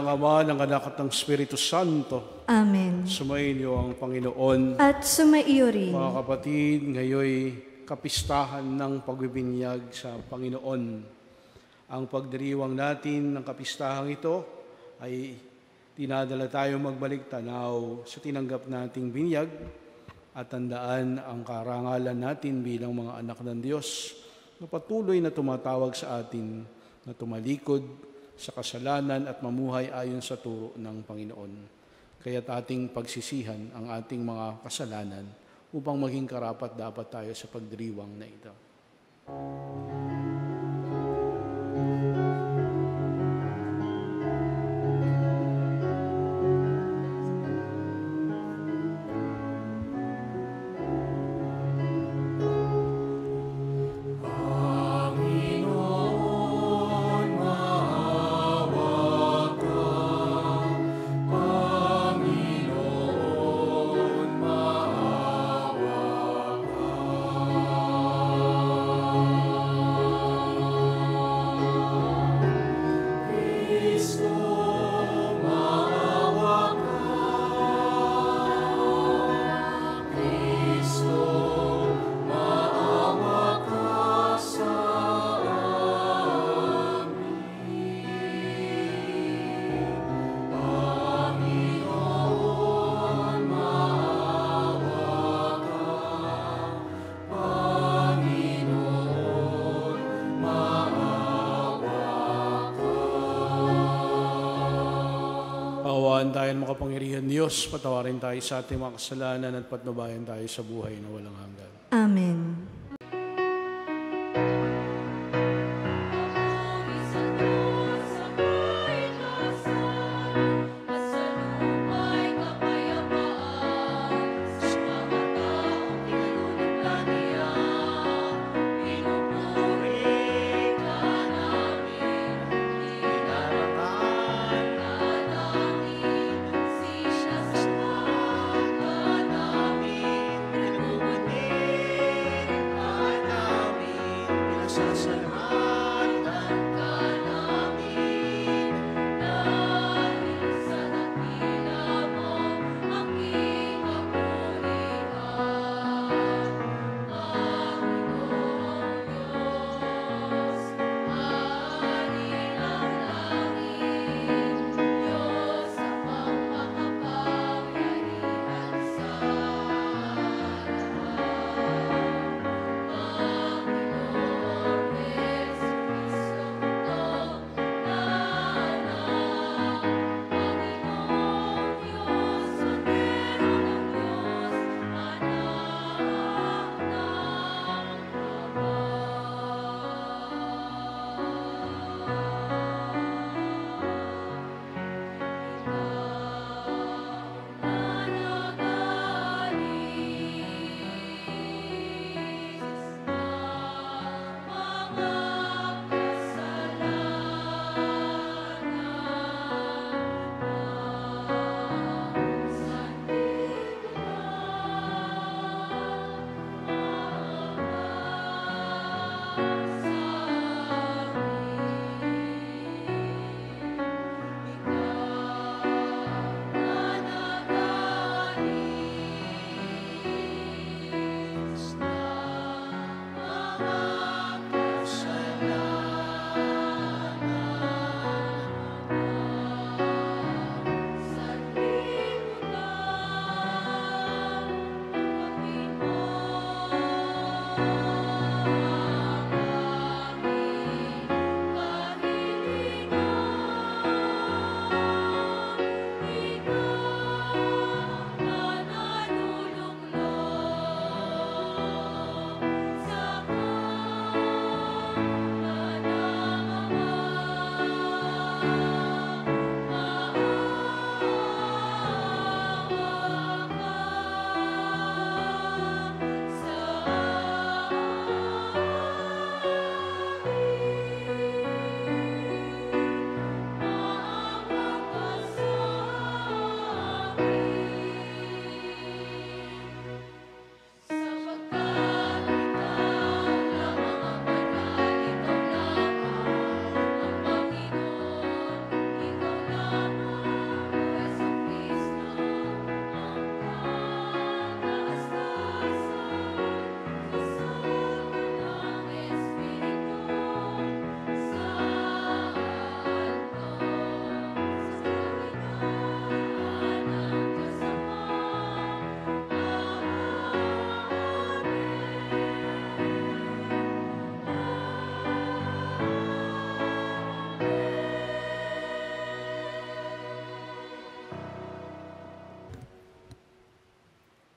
Ng Ama, ng Anak at ng Espiritu Santo. Amen. Sumainyo ang Panginoon. At sumaiyo rin. Mga kapatid, ngayoy kapistahan ng pagbibinyag sa Panginoon. Ang pagdiriwang natin ng kapistahang ito ay dinadala tayo magbalik tanaw sa tinanggap nating binyag at tandaan ang karangalan natin bilang mga anak ng Diyos na patuloy na tumatawag sa atin na tumalikod sa kasalanan at mamuhay ayon sa turo ng Panginoon. Kaya't ating pagsisihan ang ating mga kasalanan upang maging karapat-dapat tayo sa pagdiriwang na ito. Dahil makapangyarihan Diyos, patawarin tayo sa ating mga kasalanan at patnubayan tayo sa buhay na walang hanggan. Amen.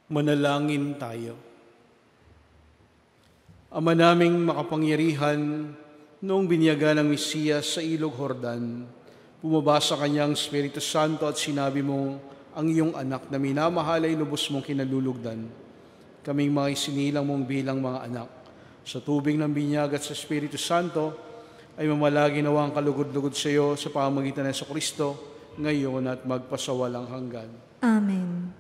Manalangin tayo. Ama naming makapangyarihan, noong binyaga ng Mesiyas sa Ilog Jordan, bumaba sa kanyang Espiritu Santo at sinabi mo, ang iyong anak na minamahal ay lubos mong kinalulugdan. Kaming mga isinilang mong bilang mga anak. Sa tubig ng binyag at sa Espiritu Santo, ay mamalagi nawa ang kalugod-lugod sa iyo sa pamamagitan ng Kristo, ngayon at magpasawalang hanggan. Amen.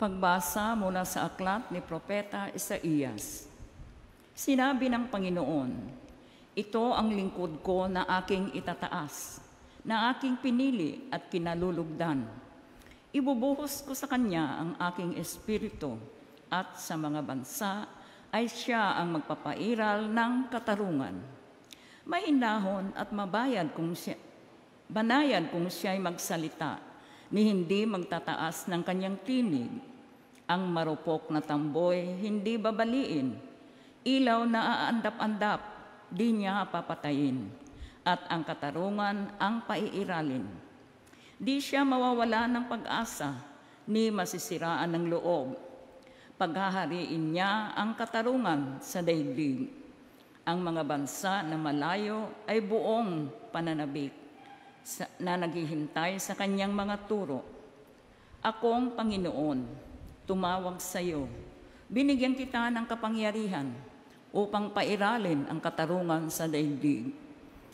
Pagbasa mula sa aklat ni Propeta Isaías. Sinabi ng Panginoon, ito ang lingkod ko na aking itataas, na aking pinili at kinalulugdan. Ibubuhos ko sa kanya ang aking espiritu, at sa mga bansa ay siya ang magpapairal ng katarungan. Mahinahon at banayad kung siya'y magsalita, ni hindi magtataas ng kanyang tinig. Ang marupok na tamboy hindi babaliin, ilaw na aandap-andap, di niya papatayin, at ang katarungan ang paiiralin. Di siya mawawala ng pag-asa, ni masisiraan ng loob. Paghahariin niya ang katarungan sa daigdig. Ang mga bansa na malayo ay buong pananabik, na naghihintay sa kanyang mga turo. Akong Panginoon, tumawag sa iyo. Binigyan kita ng kapangyarihan upang pairalin ang katarungan sa daigdig.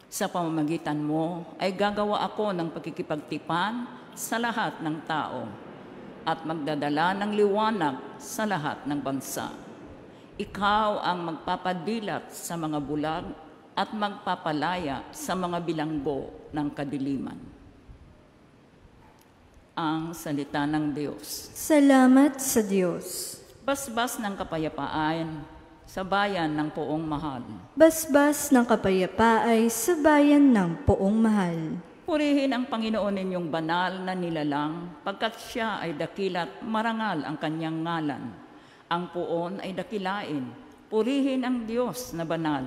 Sa pamamagitan mo ay gagawa ako ng pagkikipagtipan sa lahat ng tao at magdadala ng liwanag sa lahat ng bansa. Ikaw ang magpapadilat sa mga bulag at magpapalaya sa mga bilanggo ng kadiliman. Ang salita ng Diyos. Salamat sa Diyos. Basbas ng kapayapaan sa bayan ng poong mahal. Basbas ng kapayapaan sa bayan ng poong mahal. Purihin ang Panginoon ninyong banal na nilalang, pagkat siya ay dakilat marangal ang kanyang ngalan. Ang poon ay dakilain, purihin ang Diyos na banal.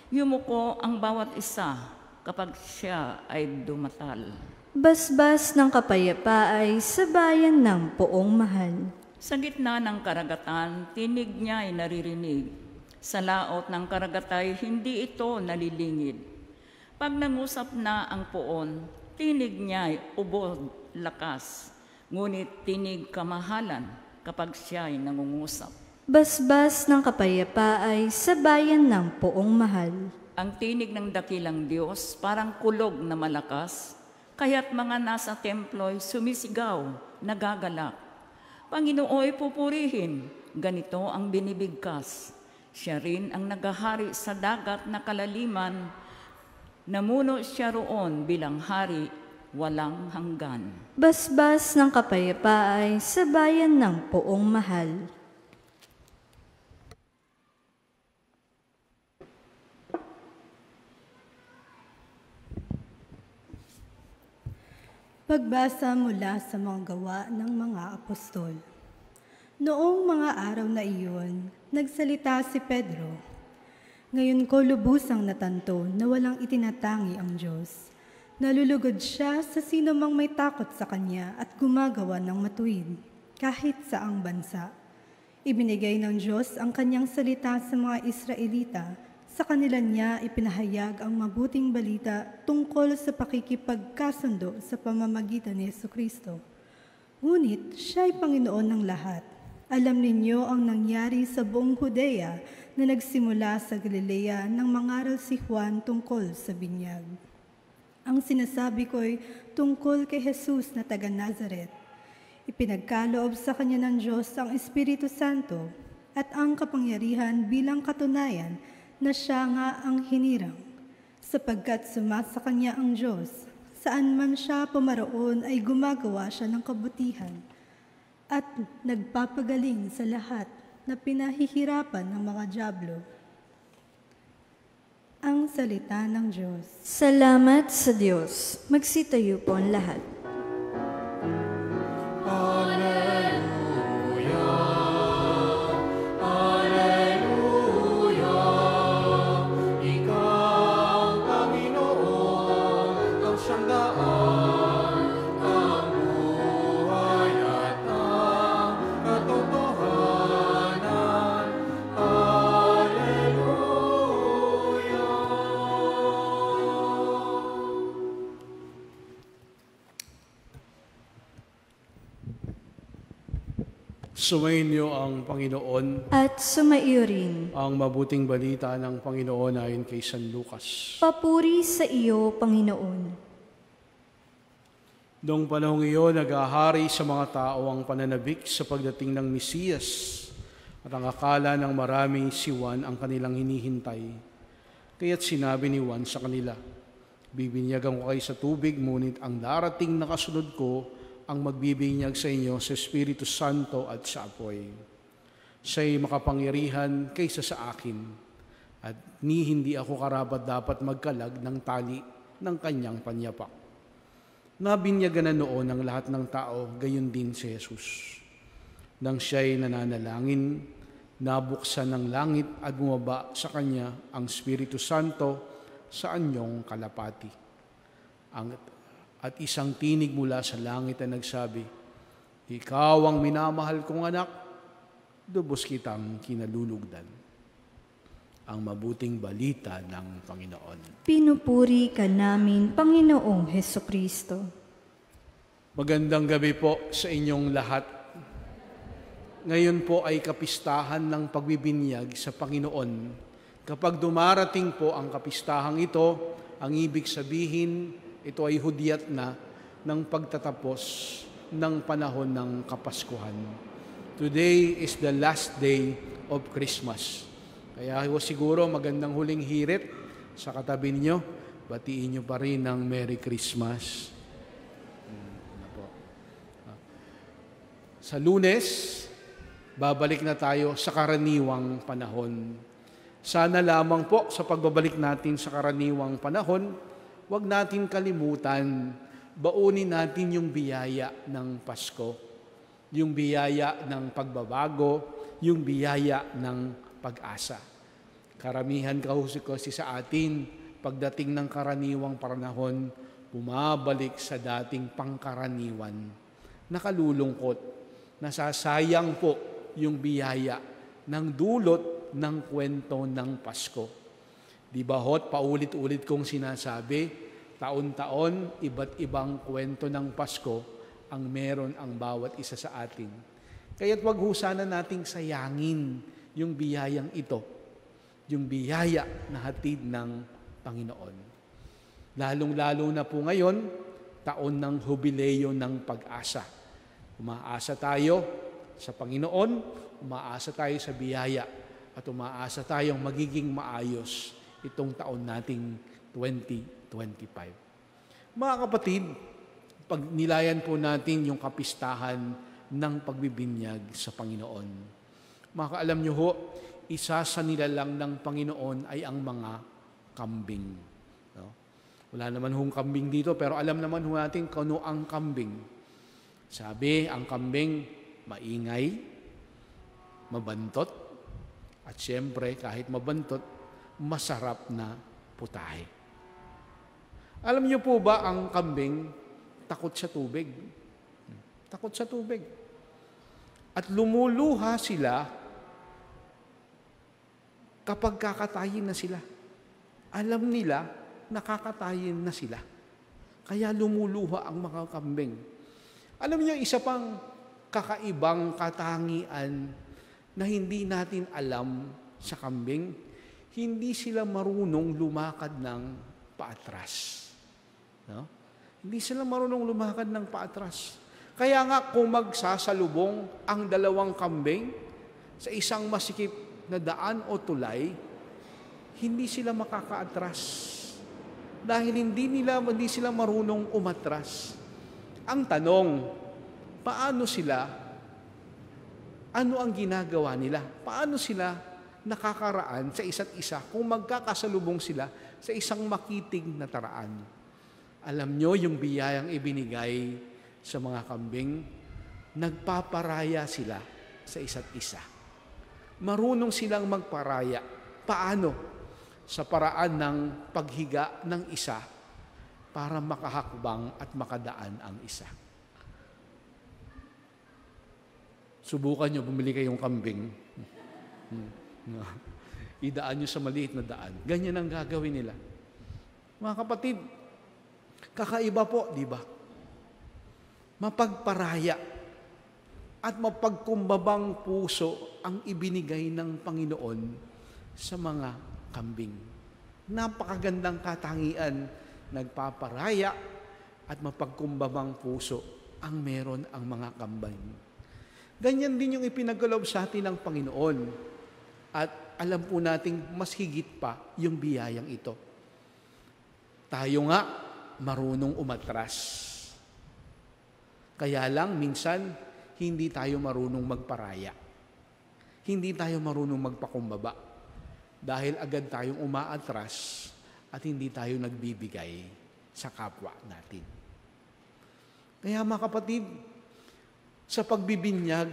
Yumuko ang bawat isa kapag siya ay dumatal. Basbas ng kapayapaan sa bayan ng poong mahal. Sa gitna ng karagatan, tinig niya ay naririnig. Sa laot ng karagatay, hindi ito nalilingid. Pag nangusap na ang poon, tinig niya ay ubod, lakas. Ngunit tinig kamahalan kapag siya ay nangungusap. Basbas ng kapayapaan sa bayan ng poong mahal. Ang tinig ng dakilang Diyos parang kulog na malakas, kaya't mga nasa templo'y sumisigaw, nagagalak. Panginooy pupurihin, ganito ang binibigkas. Siya rin ang naghahari sa dagat na kalaliman, namuno siya roon bilang hari, walang hanggan. Basbas ng kapayapaan sa bayan ng poong mahal. Pagbasa mula sa mga gawa ng mga apostol. Noong mga araw na iyon, nagsalita si Pedro. Ngayon ko lubusang natanto na walang itinatangi ang Diyos. Nalulugod siya sa sino mang may takot sa Kanya at gumagawa ng matuwid, kahit saang bansa. Ibinigay ng Diyos ang Kanyang salita sa mga Israelita. Sa kanila niya ipinahayag ang mabuting balita tungkol sa pakikipagkasundo sa pamamagitan ni Jesucristo. Ngunit siya ay Panginoon ng lahat. Alam ninyo ang nangyari sa buong Judea na nagsimula sa Galilea nang mangaral si Juan tungkol sa binyag. Ang sinasabi ko'y tungkol kay Jesus na taga Nazaret. Ipinagkaloob sa kanya ng Diyos ang Espiritu Santo at ang kapangyarihan bilang katunayan na siya nga ang hinirang, sapagkat sumasa kanya ang Diyos. Saan man siya pumaroon ay gumagawa siya ng kabutihan at nagpapagaling sa lahat na pinahihirapan ng mga dyablo. Ang salita ng Diyos. Salamat sa Diyos. Magsitayo po ang lahat. Sumayin niyo ang Panginoon. At sumaiyo rin. Ang mabuting balita ng Panginoon ayon kay San Lucas. Papuri sa iyo, Panginoon. Noong panahong iyon, nag-ahari sa mga tao ang pananabik sa pagdating ng Mesiyas. At ang akala ng marami si Juan ang kanilang hinihintay. Kaya't sinabi ni Juan sa kanila, bibinyagan ko kayo sa tubig, ngunit ang darating na kasunod ko ang magbibinyag sa inyo sa Espiritu Santo at sa apoy. Siya'y makapangyarihan kaysa sa akin, at hindi ako karapat-dapat magkalag ng tali ng kanyang panyapak. Nabinyagan na noon ang lahat ng tao, gayon din si Jesus. Nang siya'y nananalangin, nabuksan ng langit at bumaba sa kanya ang Espiritu Santo sa anyong kalapati. At isang tinig mula sa langit na nagsabi, ikaw ang minamahal kong anak, lubos kitang kinalulugdan. Ang mabuting balita ng Panginoon. Pinupuri ka namin, Panginoong Hesukristo. Magandang gabi po sa inyong lahat. Ngayon po ay kapistahan ng pagbibinyag sa Panginoon. Kapag dumarating po ang kapistahang ito, ang ibig sabihin, ito ay hudyat na ng pagtatapos ng panahon ng Kapaskuhan. Today is the last day of Christmas. Kaya siguro magandang huling hirit sa katabi niyo, batiin niyo pa rin ng Merry Christmas. Sa Lunes, babalik na tayo sa karaniwang panahon. Sana lamang po sa pagbabalik natin sa karaniwang panahon, huwag natin kalimutan, baunin natin yung biyaya ng Pasko, yung biyaya ng pagbabago, yung biyaya ng pag-asa. Karamihan kasi sa atin, pagdating ng karaniwang panahon, bumabalik sa dating pangkaraniwan. Nakalulungkot, nasasayang po yung biyaya ng dulot ng kwento ng Pasko. Di ba hot, paulit-ulit kong sinasabi, taon-taon, iba't ibang kwento ng Pasko ang meron ang bawat isa sa atin. Kaya't wag ho sana nating sayangin yung biyayang ito, yung biyaya na hatid ng Panginoon. Lalong-lalo na po ngayon, taon ng hubileyo ng pag-asa. Umaasa tayo sa Panginoon, umaasa tayo sa biyaya, at umaasa tayong magiging maayos itong taon nating 2025. Mga kapatid, pag nilayan po natin yung kapistahan ng pagbibinyag sa Panginoon. Makaalam nyo ho, isa sa nilalang ng Panginoon ay ang mga kambing. No? Wala naman hong kambing dito, pero alam naman ho natin kung ano ang kambing. Sabi, ang kambing maingay, mabantot, at siyempre kahit mabantot, masarap na putahe. Alam niyo po ba ang kambing takot sa tubig? Takot sa tubig. At lumuluha sila kapag kakatayin na sila. Alam nila nakakatayin na sila. Kaya lumuluha ang mga kambing. Alam niyo, isa pang kakaibang katangian na hindi natin alam sa kambing, hindi sila marunong lumakad ng paatras. No? Hindi sila marunong lumakad ng paatras. Kaya nga kung magsasalubong ang dalawang kambing sa isang masikip na daan o tulay, hindi sila makakaatras. Dahil hindi sila marunong umatras. Ang tanong, paano sila? Ano ang ginagawa nila? Paano sila nakakaraan sa isa't isa kung magkakasalubong sila sa isang makiting na taraan. Alam nyo, yung biyayang ibinigay sa mga kambing, nagpaparaya sila sa isa't isa. Marunong silang magparaya. Paano? Sa paraan ng paghiga ng isa para makahakbang at makadaan ang isa. Subukan nyo, bumili kayong kambing. Idaan nyo sa maliit na daan. Ganyan ang gagawin nila. Mga kapatid, kakaiba po, di ba? Mapagparaya at mapagkumbabang puso ang ibinigay ng Panginoon sa mga kambing. Napakagandang katangian, nagpaparaya at mapagkumbabang puso ang meron ang mga kambing. Ganyan din yung ipinagkaloob sa atin ng Panginoon. At alam po nating mas higit pa yung biyayang ito. Tayo nga, marunong umatras. Kaya lang, minsan, hindi tayo marunong magparaya. Hindi tayo marunong magpakumbaba. Dahil agad tayong umaatras at hindi tayo nagbibigay sa kapwa natin. Kaya mga kapatid, sa pagbibinyag,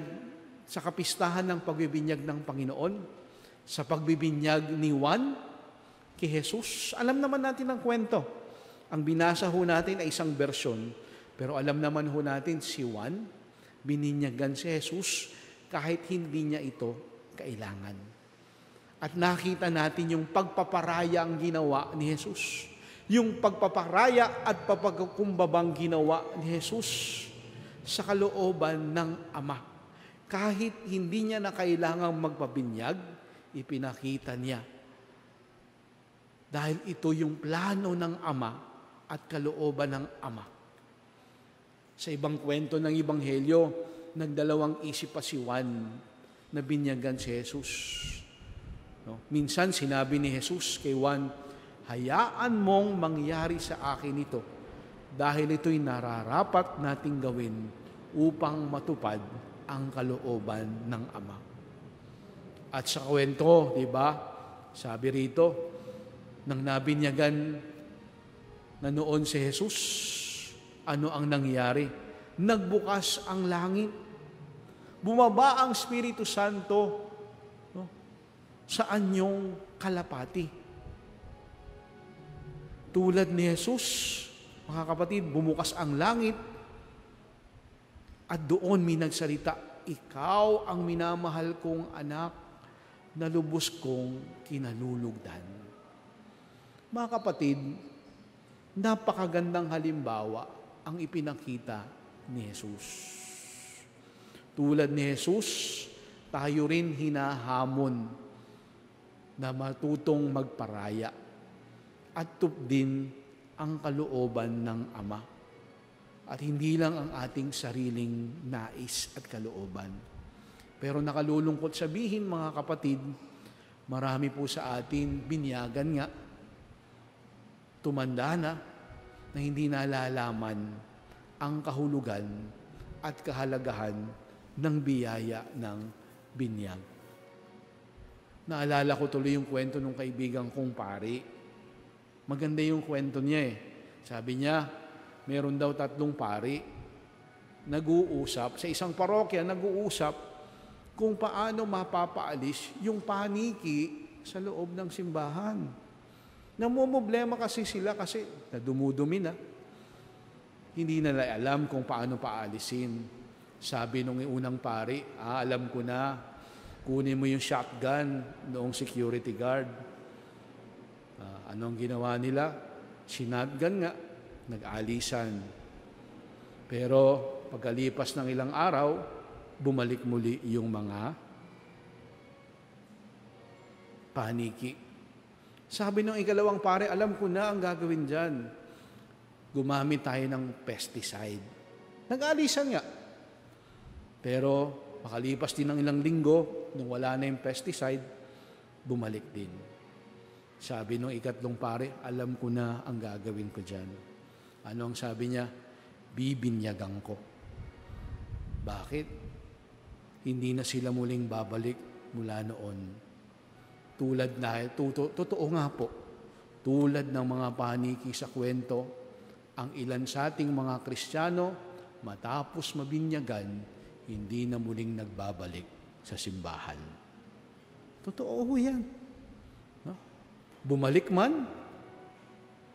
sa kapistahan ng pagbibinyag ng Panginoon, sa pagbibinyag ni Juan kay Jesus, alam naman natin ang kwento. Ang binasa ho natin ay isang bersyon, pero alam naman ho natin si Juan, bininyagan si Jesus kahit hindi niya ito kailangan. At nakita natin yung pagpaparaya ang ginawa ni Jesus. Yung pagpaparaya at papagkumbabang ginawa ni Jesus sa kalooban ng Ama. Kahit hindi niya na kailangang magpabinyag, ipinakita niya. Dahil ito yung plano ng Ama at kalooban ng Ama. Sa ibang kwento ng Ebanghelyo, nagdalawang isip pa si Juan na binyagan si Jesus. No? Minsan sinabi ni Jesus kay Juan, hayaan mong mangyari sa akin ito dahil ito'y nararapat nating gawin upang matupad ang kalooban ng Ama. At sa kwento, di ba, sabi rito, nang nabinyagan na noon si Jesus, ano ang nangyari? Nagbukas ang langit. Bumaba ang Espiritu Santo sa anyong kalapati. Tulad ni Jesus, mga kapatid, bumukas ang langit at doon may nagsalita, ikaw ang minamahal kong anak na lubos kong kinalulugdan. Mga kapatid, napakagandang halimbawa ang ipinakita ni Jesus. Tulad ni Jesus, tayo rin hinahamon na matutong magparaya at tupdin ang kalooban ng Ama. At hindi lang ang ating sariling nais at kalooban. Pero nakalulungkot sabihin, mga kapatid, marami po sa atin binyagan nga, tumanda na hindi nalalaman ang kahulugan at kahalagahan ng biyaya ng binyag. Naalala ko tuloy yung kwento ng kaibigan kong pari. Maganda yung kwento niya eh. Sabi niya, meron daw 3 pari, nag-uusap, sa isang parokya, nag-uusap kung paano mapapaalis yung paniki sa loob ng simbahan. Namumblema kasi sila kasi nadumudumi na. Hindi nila alam kung paano paalisin. Sabi nung unang pari, alam ko na, kunin mo yung shotgun noong security guard. Anong ginawa nila? Sinatgan nga, nag-alisan. Pero pagkalipas ng ilang araw, bumalik muli yung mga paniki. Sabi ng ikalawang pare, alam ko na ang gagawin dyan. Gumamit tayo ng pesticide. Nag-alisan nga. Pero makalipas din ng ilang linggo, nung wala na yung pesticide, bumalik din. Sabi nung ikatlong pare, alam ko na ang gagawin ko dyan. Ano ang sabi niya? Bibinyagan ko. Bakit? Hindi na sila muling babalik mula noon. Totoo nga po, tulad ng mga paniki sa kwento, ang ilan sa ating mga Kristiyano, matapos mabinyagan, hindi na muling nagbabalik sa simbahan. Totoo yan. No? Bumalik man,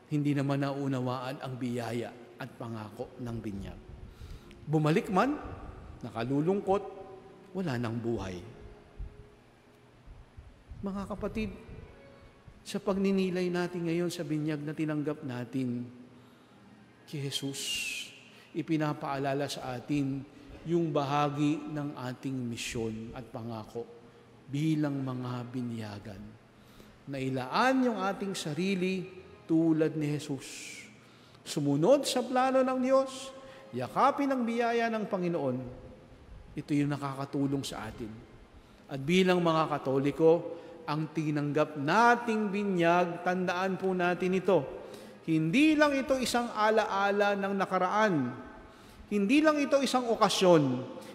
hindi naman naunawaan ang biyaya at pangako ng binyag. Bumalik man, nakalulungkot, wala nang buhay. Mga kapatid, sa pagninilay natin ngayon sa binyag na tinanggap natin kay Jesus, ipinapaalala sa atin yung bahagi ng ating misyon at pangako bilang mga binyagan. Nailaan yung ating sarili tulad ni Jesus. Sumunod sa plano ng Diyos, yakapin ang biyaya ng Panginoon. Ito yung nakakatulong sa atin. At bilang mga Katoliko, ang tinanggap nating binyag, tandaan po natin ito. Hindi lang ito isang alaala ng nakaraan. Hindi lang ito isang okasyon.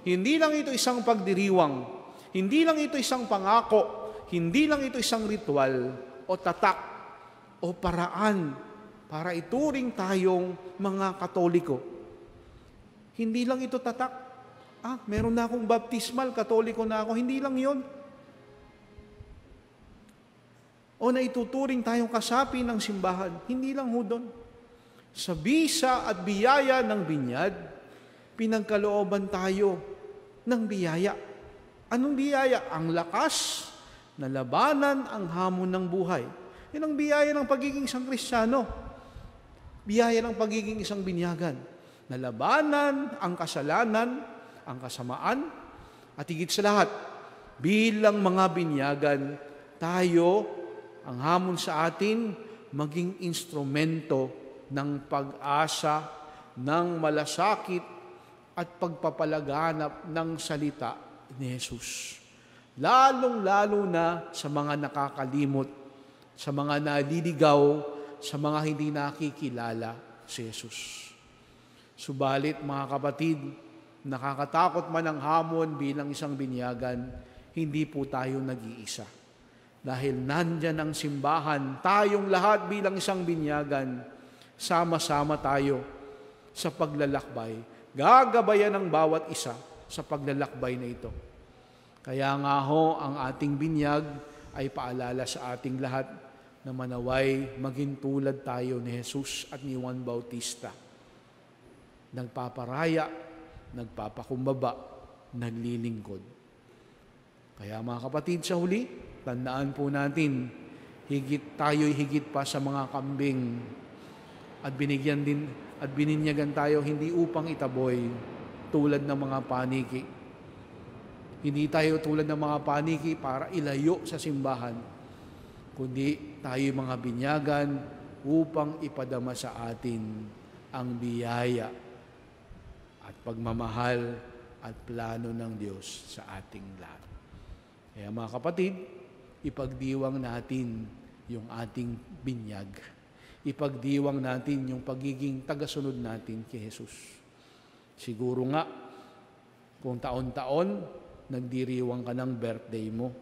Hindi lang ito isang pagdiriwang. Hindi lang ito isang pangako. Hindi lang ito isang ritual o tatak o paraan para ituring tayong mga Katoliko. Hindi lang ito tatak. Meron na akong baptismal, Katoliko na ako. Hindi lang yon. O na ituturing tayong kasapi ng simbahan. Hindi lang ho doon. Sa bisa at biyaya ng binyag, pinagkalooban tayo ng biyaya. Anong biyaya? Ang lakas na labanan ang hamon ng buhay. Yan ang biyaya ng pagiging isang Kristiyano. Biyaya ng pagiging isang binyagan. Na labanan ang kasalanan, ang kasamaan, at higit sa lahat, bilang mga binyagan, tayo, ang hamon sa atin, maging instrumento ng pag-asa, ng malasakit, at pagpapalaganap ng salita ni Jesus. Lalong-lalo na sa mga nakakalimot, sa mga naliligaw, sa mga hindi nakikilala si Jesus. Subalit, mga kapatid, nakakatakot man ang hamon bilang isang binyagan, hindi po tayo nag-iisa. Dahil nandyan ang simbahan, tayong lahat bilang isang binyagan, sama-sama tayo sa paglalakbay. Gagabayan ng bawat isa sa paglalakbay na ito. Kaya nga ho, ang ating binyag ay paalala sa ating lahat na manaway maging tulad tayo ni Jesus at ni Juan Bautista. Nagpaparaya, nagpapakumbaba, naglilingkod. Kaya mga kapatid, sa huli, tandaan po natin, tayo'y higit pa sa mga kambing at bininyagan tayo hindi upang itaboy tulad ng mga paniki. Hindi tayo tulad ng mga paniki para ilayo sa simbahan, kundi tayo'y mga binyagan upang ipadama sa atin ang biyaya at pagmamahal at plano ng Diyos sa ating lahat. Kaya mga kapatid, ipagdiwang natin yung ating binyag. Ipagdiwang natin yung pagiging tagasunod natin kay Jesus. Siguro nga, kung taon-taon, nagdiriwang ka ng birthday mo,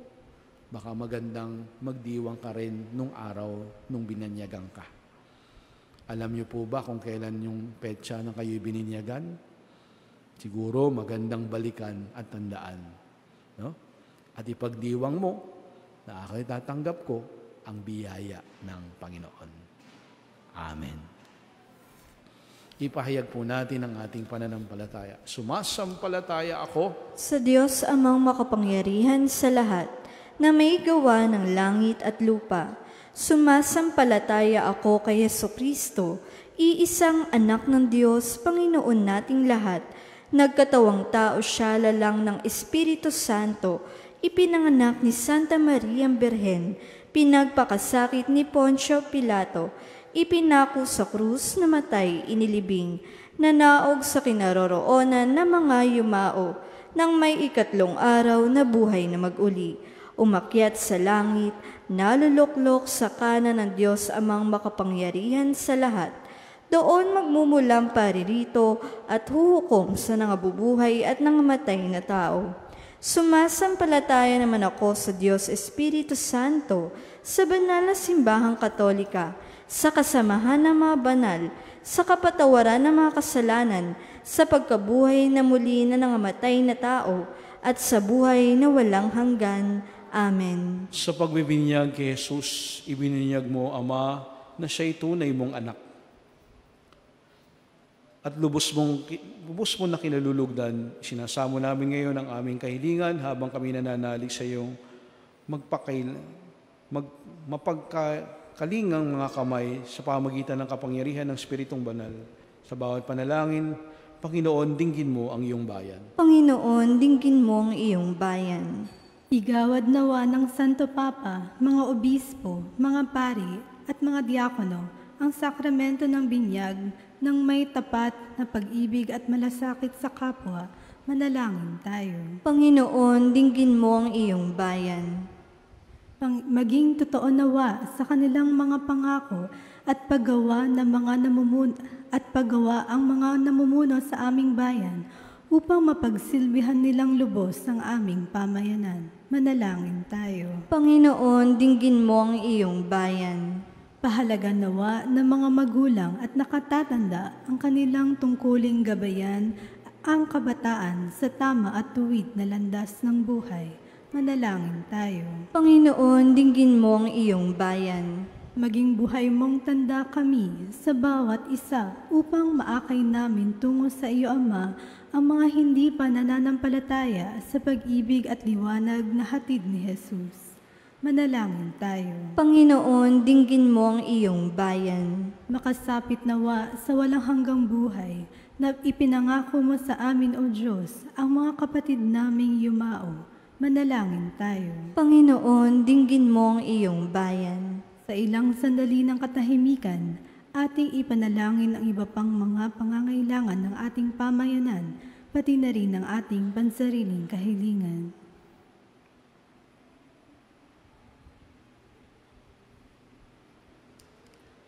baka magandang magdiwang ka rin nung araw nung binanyagan ka. Alam niyo po ba kung kailan yung petsa na kayo'y bininyagan? Siguro magandang balikan at tandaan. No? At ipagdiwang mo na ako'y tatanggap ko ang biyaya ng Panginoon. Amen. Ipahayag po natin ang ating pananampalataya. Sumasampalataya ako sa Diyos amang makapangyarihan sa lahat, na may gawa ng langit at lupa. Sumasampalataya ako kay Jesucristo, iisang anak ng Diyos, Panginoon nating lahat. Nagkatawang tao siya, lalang ng Espiritu Santo, ipinanganak ni Santa Maria Birhen, pinagpakasakit ni Poncio Pilato, ipinako sa krus, namatay, inilibing, nanaog sa kinaroroonan ng mga yumao, nang may ikatlong araw na buhay na mag-uli, umakyat sa langit, naluluklok sa kanan ng Diyos amang makapangyarihan sa lahat. Doon magmumulang paririto at huhukom sa nangabubuhay at nangamatay na tao. Sumasampalataya naman ako sa Diyos Espiritu Santo, sa banal na simbahang katolika, sa kasamahan ng mga banal, sa kapatawaran ng mga kasalanan, sa pagkabuhay na muli na nangamatay na tao, at sa buhay na walang hanggan. Amen. Sa pagbibinyag kay Jesus, ibinunyag mo, Ama, na siya'y tunay mong anak. At lubos mo na kinalulugdan, sinasamo namin ngayon ang aming kahilingan habang kami nananalig sa iyong mapagkalingang mga kamay sa pamagitan ng kapangyarihan ng Espiritong Banal. Sa bawat panalangin, Panginoon, dinggin mo ang iyong bayan. Panginoon, dinggin mo ang iyong bayan. Igawad nawa ng Santo Papa, mga obispo, mga pari, at mga diakono ang sakramento ng binyag ng may tapat na pag-ibig at malasakit sa kapwa. Manalangin tayo. Panginoon, dinggin mo ang iyong bayan. Maging totoo nawa sa kanilang mga pangako at paggawa ng mga namumuno sa aming bayan upang mapagsilbihan nilang lubos ang aming pamayanan. Manalangin tayo. Panginoon, dinggin mo ang iyong bayan. Pahalagan nawa ng mga magulang at nakatatanda ang kanilang tungkuling gabayan ang kabataan sa tama at tuwid na landas ng buhay. Manalangin tayo. Panginoon, dinggin mo ang iyong bayan. Maging buhay mong tanda kami sa bawat isa upang maakay namin tungo sa iyo, Ama, ang mga hindi pa nananampalataya sa pag-ibig at liwanag na hatid ni Jesus. Manalangin tayo. Panginoon, dinggin mo ang iyong bayan. Makasapit nawa sa walang hanggang buhay na ipinangako mo sa amin, O Diyos, ang mga kapatid naming yumao. Manalangin tayo. Panginoon, dinggin mo ang iyong bayan. Sa ilang sandali ng katahimikan, ating ipanalangin ang iba pang mga pangangailangan ng ating pamayanan, pati na rin ang ating pansariling kahilingan.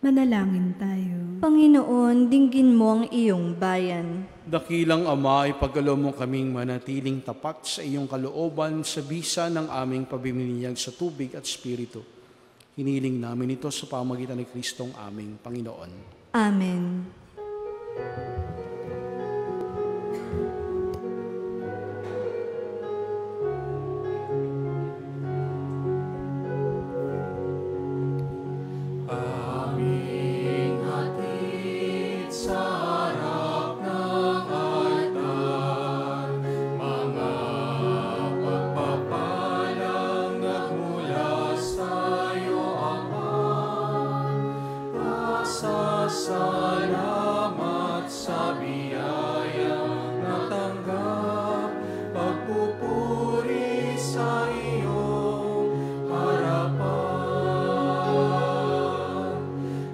Manalangin tayo. Panginoon, dinggin mo ang iyong bayan. Dakilang Ama, ipagkaloob mo kaming manatiling tapat sa iyong kalooban sa bisa ng aming pabiminyag sa tubig at Espiritu. Hiniling namin ito sa pamagitan ni Kristong aming Panginoon. Amen. Salamat sa biyayang natanggap, pagpupuri sa iyong harapan.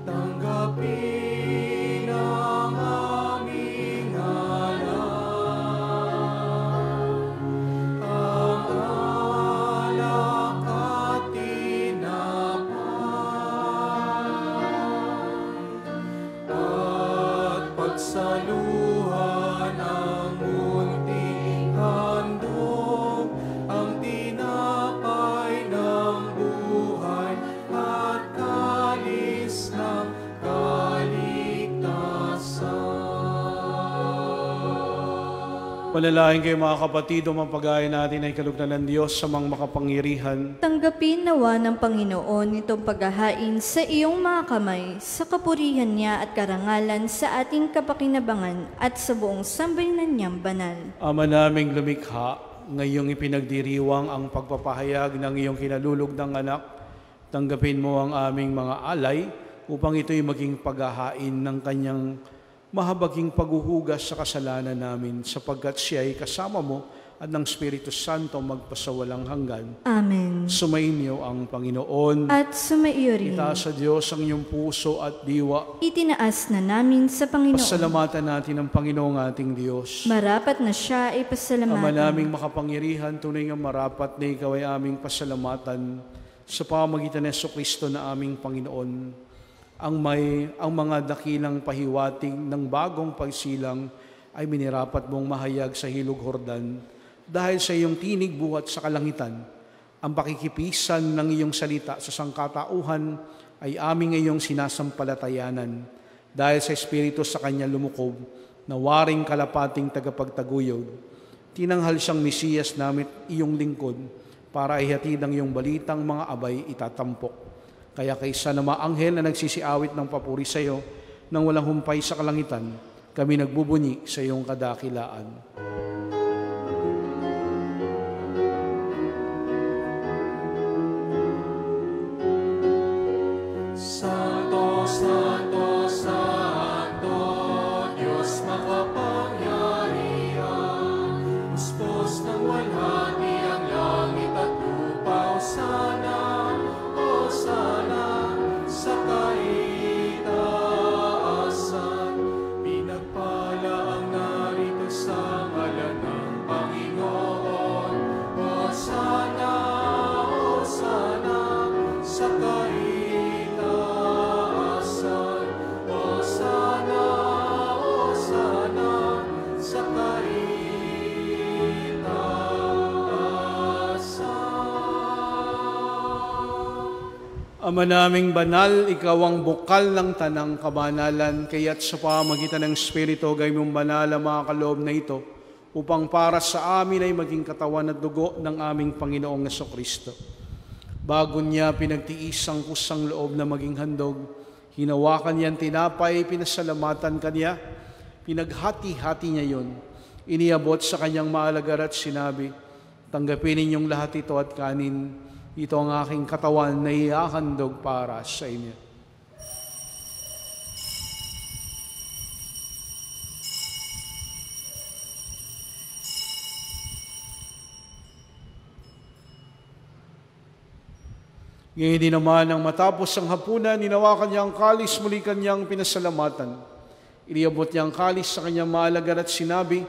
Tanggapin ang aming alay, ang alak at pagsaluhan ang munting handog, ang tinapay ng buhay at kalis ng kaligtasan. Panalangin kayo mga kapatid, o mapagaya natin ay kalugdan ng Diyos sa mga makapangyarihan. Tanggapin nawa ng Panginoon itong paghahain sa iyong mga kamay, sa kapurihan niya at karangalan sa ating kapakinabangan at sa buong sambayanan niyang banal. Ama naming lumikha, ngayong ipinagdiriwang ang pagpapahayag ng iyong kinalulugdang anak, tanggapin mo ang aming mga alay upang ito'y maging paghahain ng kanyang mahabaging paghuhugas sa kasalanan namin, sapagkat siya ay kasama mo at ng Espiritu Santo magpasawalang hanggan. Amen. Sumainyo ang Panginoon. At sumaiyo rin. Itaas sa Diyos ang inyong puso at diwa. Itinaas na namin sa Panginoon. Pasalamatan natin ang Panginoong ating Diyos. Marapat na siya ay pasalamatan. Ama naming makapangyarihan, tunay nga marapat na ikaw ay aming pasalamatan sa pamagitan ng Jesucristo na aming Panginoon. Ang mga dakilang pahiwatig ng bagong pagsilang ay minirapat mong mahayag sa Hilog Hordan. dahil sa iyong tinig buhat sa kalangitan, ang pakikipisan ng iyong salita sa sangkatauhan ay aming iyong sinasampalatayanan. Dahil sa Espiritu sa kanya lumukob, na waring kalapating tagapagtaguyod, tinanghal siyang Mesiyas namit iyong lingkod, para ihatid ang iyong balitang mga abay itatampok. Kaya kaysa na mga anghel na nagsisiawit ng papuri sa iyo, nang walang humpay sa kalangitan, kami nagbubunyi sa iyong kadakilaan. Santo, Santo, Santo, Diyos makapangyarihan, uspos ng walhati ang langit at lupa. Hosana, Hosana, sa kaitaasan. Pinagpala ang narito sa ngalan ng Panginoon. Hosana, Hosana, sa kaitaasan. Hosana, Hosana, sa kaitaasan. Ama naming banal, ikaw ang bukal ng tanang kabanalan, kaya't sa pamagitan ng Espiritu, gay mong banal ang mga kaloob na ito, upang para sa amin ay maging katawan at dugo ng aming Panginoong Jesucristo. Bago niya pinagtiis ang kusang loob na maging handog, hinawakan niya ang tinapay, pinasalamatan kanya, pinaghati-hati niya yun, iniabot sa kanyang maalagar at sinabi, tanggapin ninyong lahat ito at kanin, ito ang aking katawan na ihahandog para sa inyo. Ngayon din naman, nang matapos ang hapunan, ninawakan niya ang kalis, muli kanyang pinasalamatan. Iniabot niya ang kalis sa kanyang maalagar at sinabi,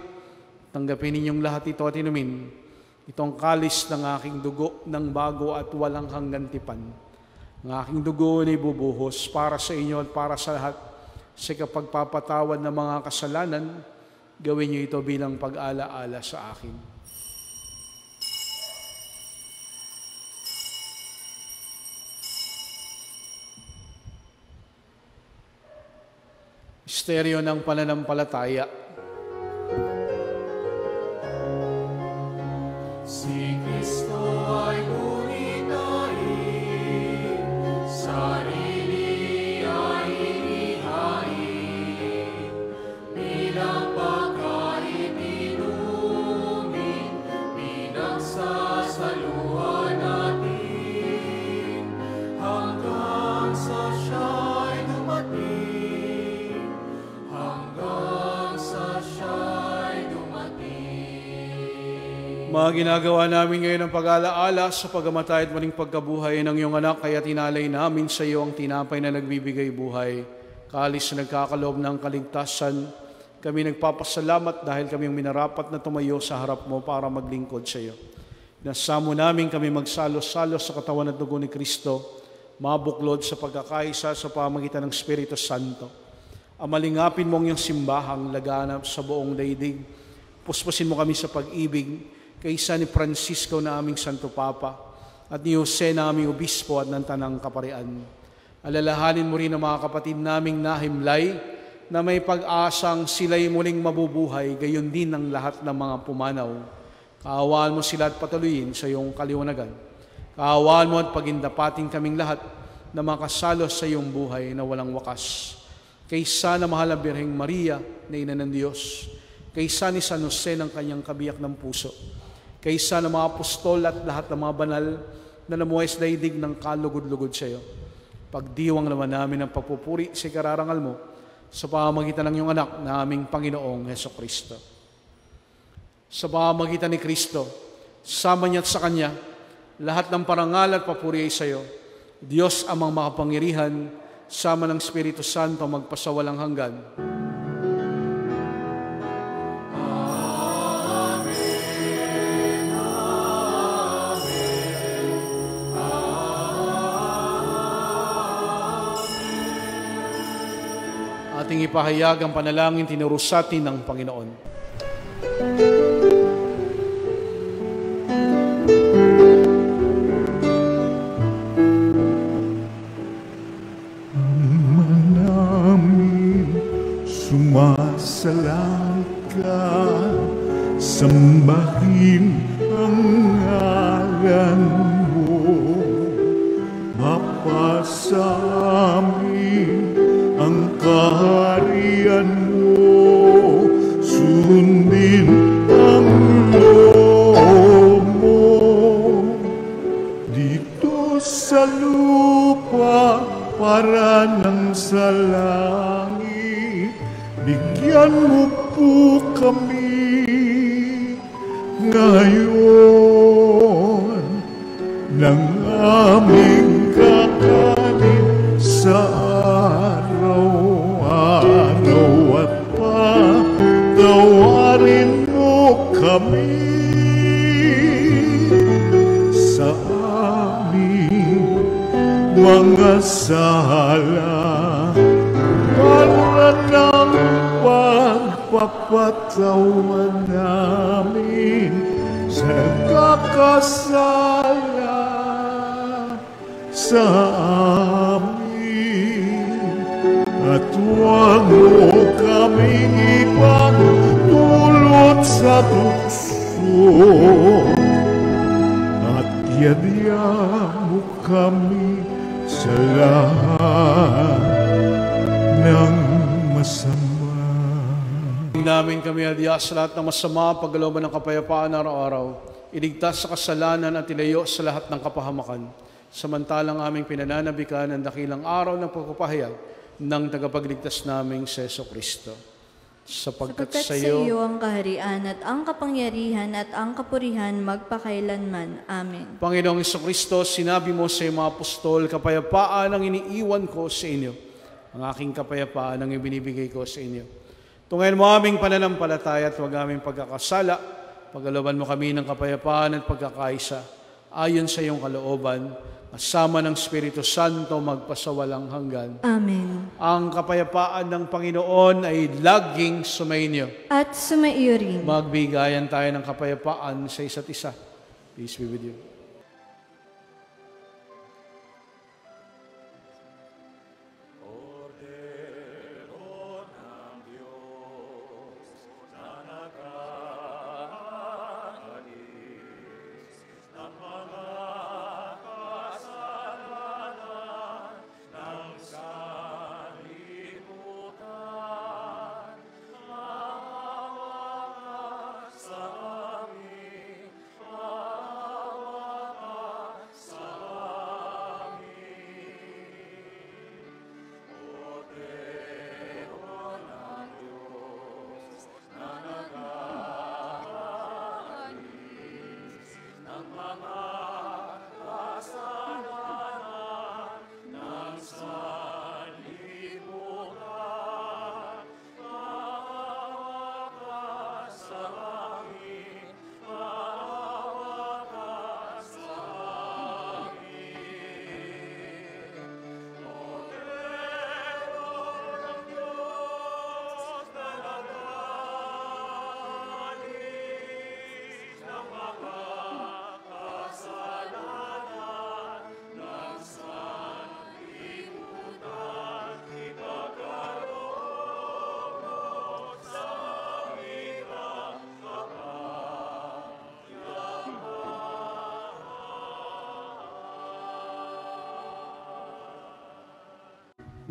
tanggapin ninyong lahat ito at inumin. Itong kalis ng aking dugo ng bago at walang hanggan tipan. Ang aking dugo na ibubuhos para sa inyo at para sa lahat sa kapagpapatawad ng mga kasalanan. Gawin niyo ito bilang pag-alaala sa akin. Misteryo ng pananampalataya. Si Kristo ay gunitahin, sarili ay inihain, bilang pagkain inumin, pinagsasaluhan natin, hanggang sa siya'y dumating, hanggang sa siya'y dumating. Mga ginagawa namin ngayon ang pag-alaala sa pagkamatay at muling pagkabuhay ng iyong anak, kaya tinalay namin sa iyo ang tinapay na nagbibigay buhay, kalis na nagkakaloob ng kaligtasan. Kami nagpapasalamat dahil kami minarapat na tumayo sa harap mo para maglingkod sa iyo. Nasamo namin kami magsalo-salo sa katawan at dugo ni Kristo, mabuklod sa pagkakaisa sa pamagitan ng Espiritu Santo. Amalingapin mo ang iyong simbahang laganap sa buong daigdig. Puspusin mo kami sa pag-ibig, kaysa ni Francisco na aming Santo Papa at ni Jose na aming Obispo at ng Tanang Kaparian. Alalahanin mo rin ang mga kapatid naming nahimlay na may pag-asang sila'y muling mabubuhay, gayon din ang lahat ng mga pumanaw. Kaawaan mo sila at patuloyin sa iyong kaliwanagan. Kaawaan mo at pagindapating kaming lahat na makasalos sa iyong buhay na walang wakas. Kaysa na mahal na Birheng Maria na Ina ng Diyos, kaysa ni San Jose ng kanyang kabiyak ng puso, kaysa ng mga apostol at lahat ng mga banal na namuhay sa daigdig ng kalugod-lugod sa iyo. Pagdiwang naman namin ang pagpupuri sa kararangal mo sa pamamagitan ng iyong anak na aming Panginoong Hesukristo. Sa pamamagitan ni Kristo, sama niya at sa Kanya, lahat ng parangal at papuri ay sa iyo, Diyos amang makapangyarihan, sama ng Espiritu Santo magpasawalang hanggan. Ating ipahayag ang panalangin tinurusatin ng Panginoon. sa langit ka, sambahin ang ngalan mo. Mapasa amin ang kaharian mo, sundin ang loob mo. Dito sa lupa para nang sa langit, bigyan mo po kami ngayon ng aming kakanin sa araw-araw, at patawarin mo kami sa aming mga sala, para ng pagpapatawad namin sa nagkakasala sa amin. At huwag mo kaming ipagdulot sa tukso, at yadya mo kami sa lahat ng masama. Namin kami adya sa lahat ng masama, pagkalooban ng kapayapaan araw-araw, iligtas sa kasalanan at ilayo sa lahat ng kapahamakan. Samantalang aming pinananabikan ang dakilang araw ng pagpapahayag ng tagapagligtas naming si Jesucristo. Sapagkat sa iyo ang kaharian at ang kapangyarihan at ang kapurihan magpakailanman. Amen. Panginoong Jesucristo, sinabi mo sa iyong mga apostol, kapayapaan ang iniiwan ko sa inyo. Ang aking kapayapaan ang ibinibigay ko sa inyo. Tungayin mo aming pananampalataya at huwag aming pagkakasala. Pagkalooban mo kami ng kapayapaan at pagkakaisa, ayon sa iyong kalooban, kasama ng Espiritu Santo magpasawalang hanggan. Amen. Ang kapayapaan ng Panginoon ay laging sumainyo. At sumaiyo rin. Magbigayan tayo ng kapayapaan sa isa't isa. Peace be with you.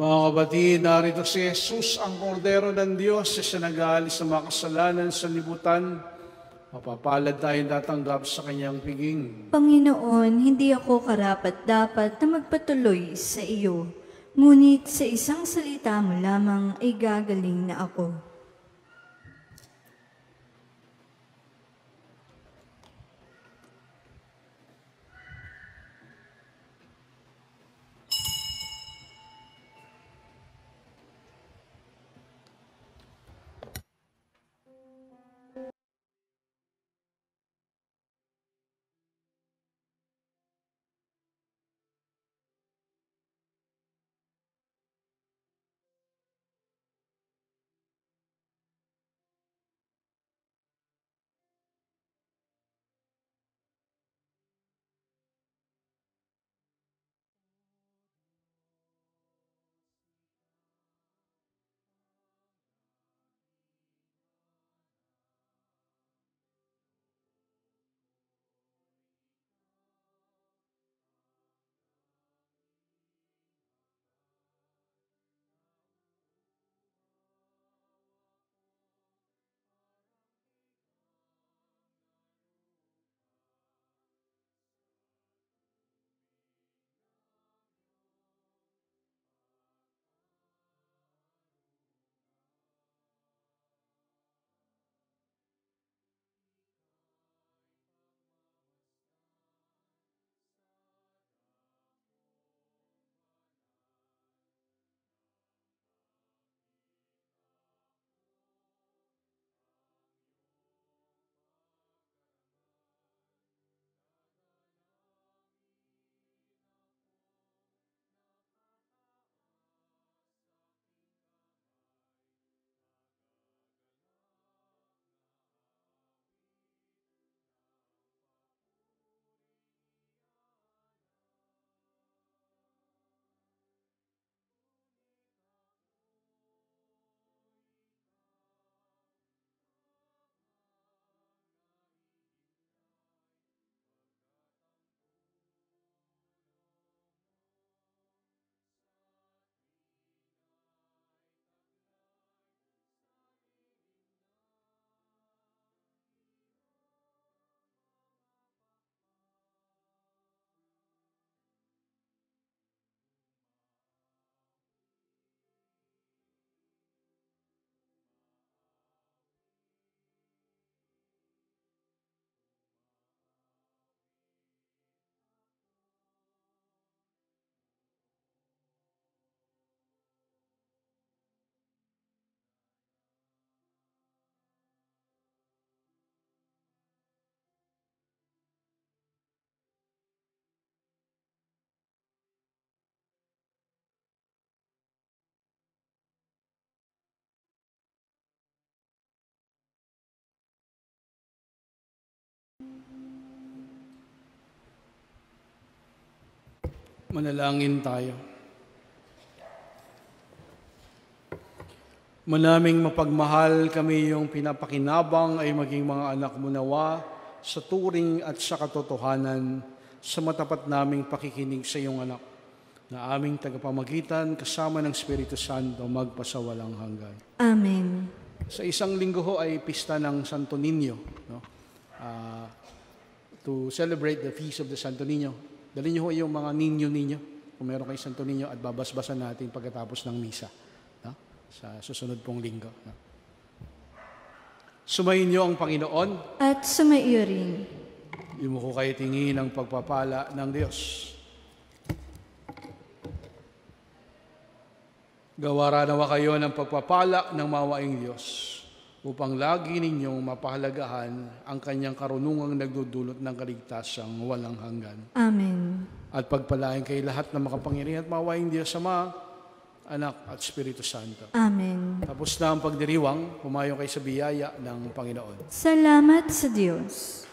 Mga kapatid, narito si Jesus, ang kordero ng Diyos, siya nag-aalis ng mga kasalanan sa libutan. Mapapalad tayong tatanggap sa kanyang piging. Panginoon, hindi ako karapat-dapat na magpatuloy sa iyo. Ngunit sa isang salita mo lamang ay gagaling na ako. Manalangin tayo. Manaming mapagmahal kami yung pinapakinabang ay maging mga anak mo nawa sa turing at sa katotohanan sa matapat naming pakikinig sa iyong anak na aming tagapamagitan kasama ng Espiritu Santo magpasawalang hanggan. Amen. Sa isang linggo ho ay pista ng Santo Niño. No? To celebrate the Feast of the Santo Niño. Dali niyo ho yung mga ninyo-ninyo kung meron kayo Santo Niño at babasbasan natin pagkatapos ng misa. No? Sa susunod pong linggo. No? Sumayin niyo ang Panginoon. At sumaiyo rin. Yumuko kayo tingin ang pagpapala ng Diyos. Gawara nawa kayo ng pagpapala ng mawaing Diyos upang lagi ninyong mapahalagahan ang kanyang karunungang nagdudulot ng kaligtasang walang hanggan. Amen. At pagpalain kayo lahat ng makapangyarihan at mawaing Diyos Ama, Anak at Espiritu Santo. Amen. Tapos na ang pagdiriwang, pumayo kayo sa biyaya ng Panginoon. Salamat sa Diyos.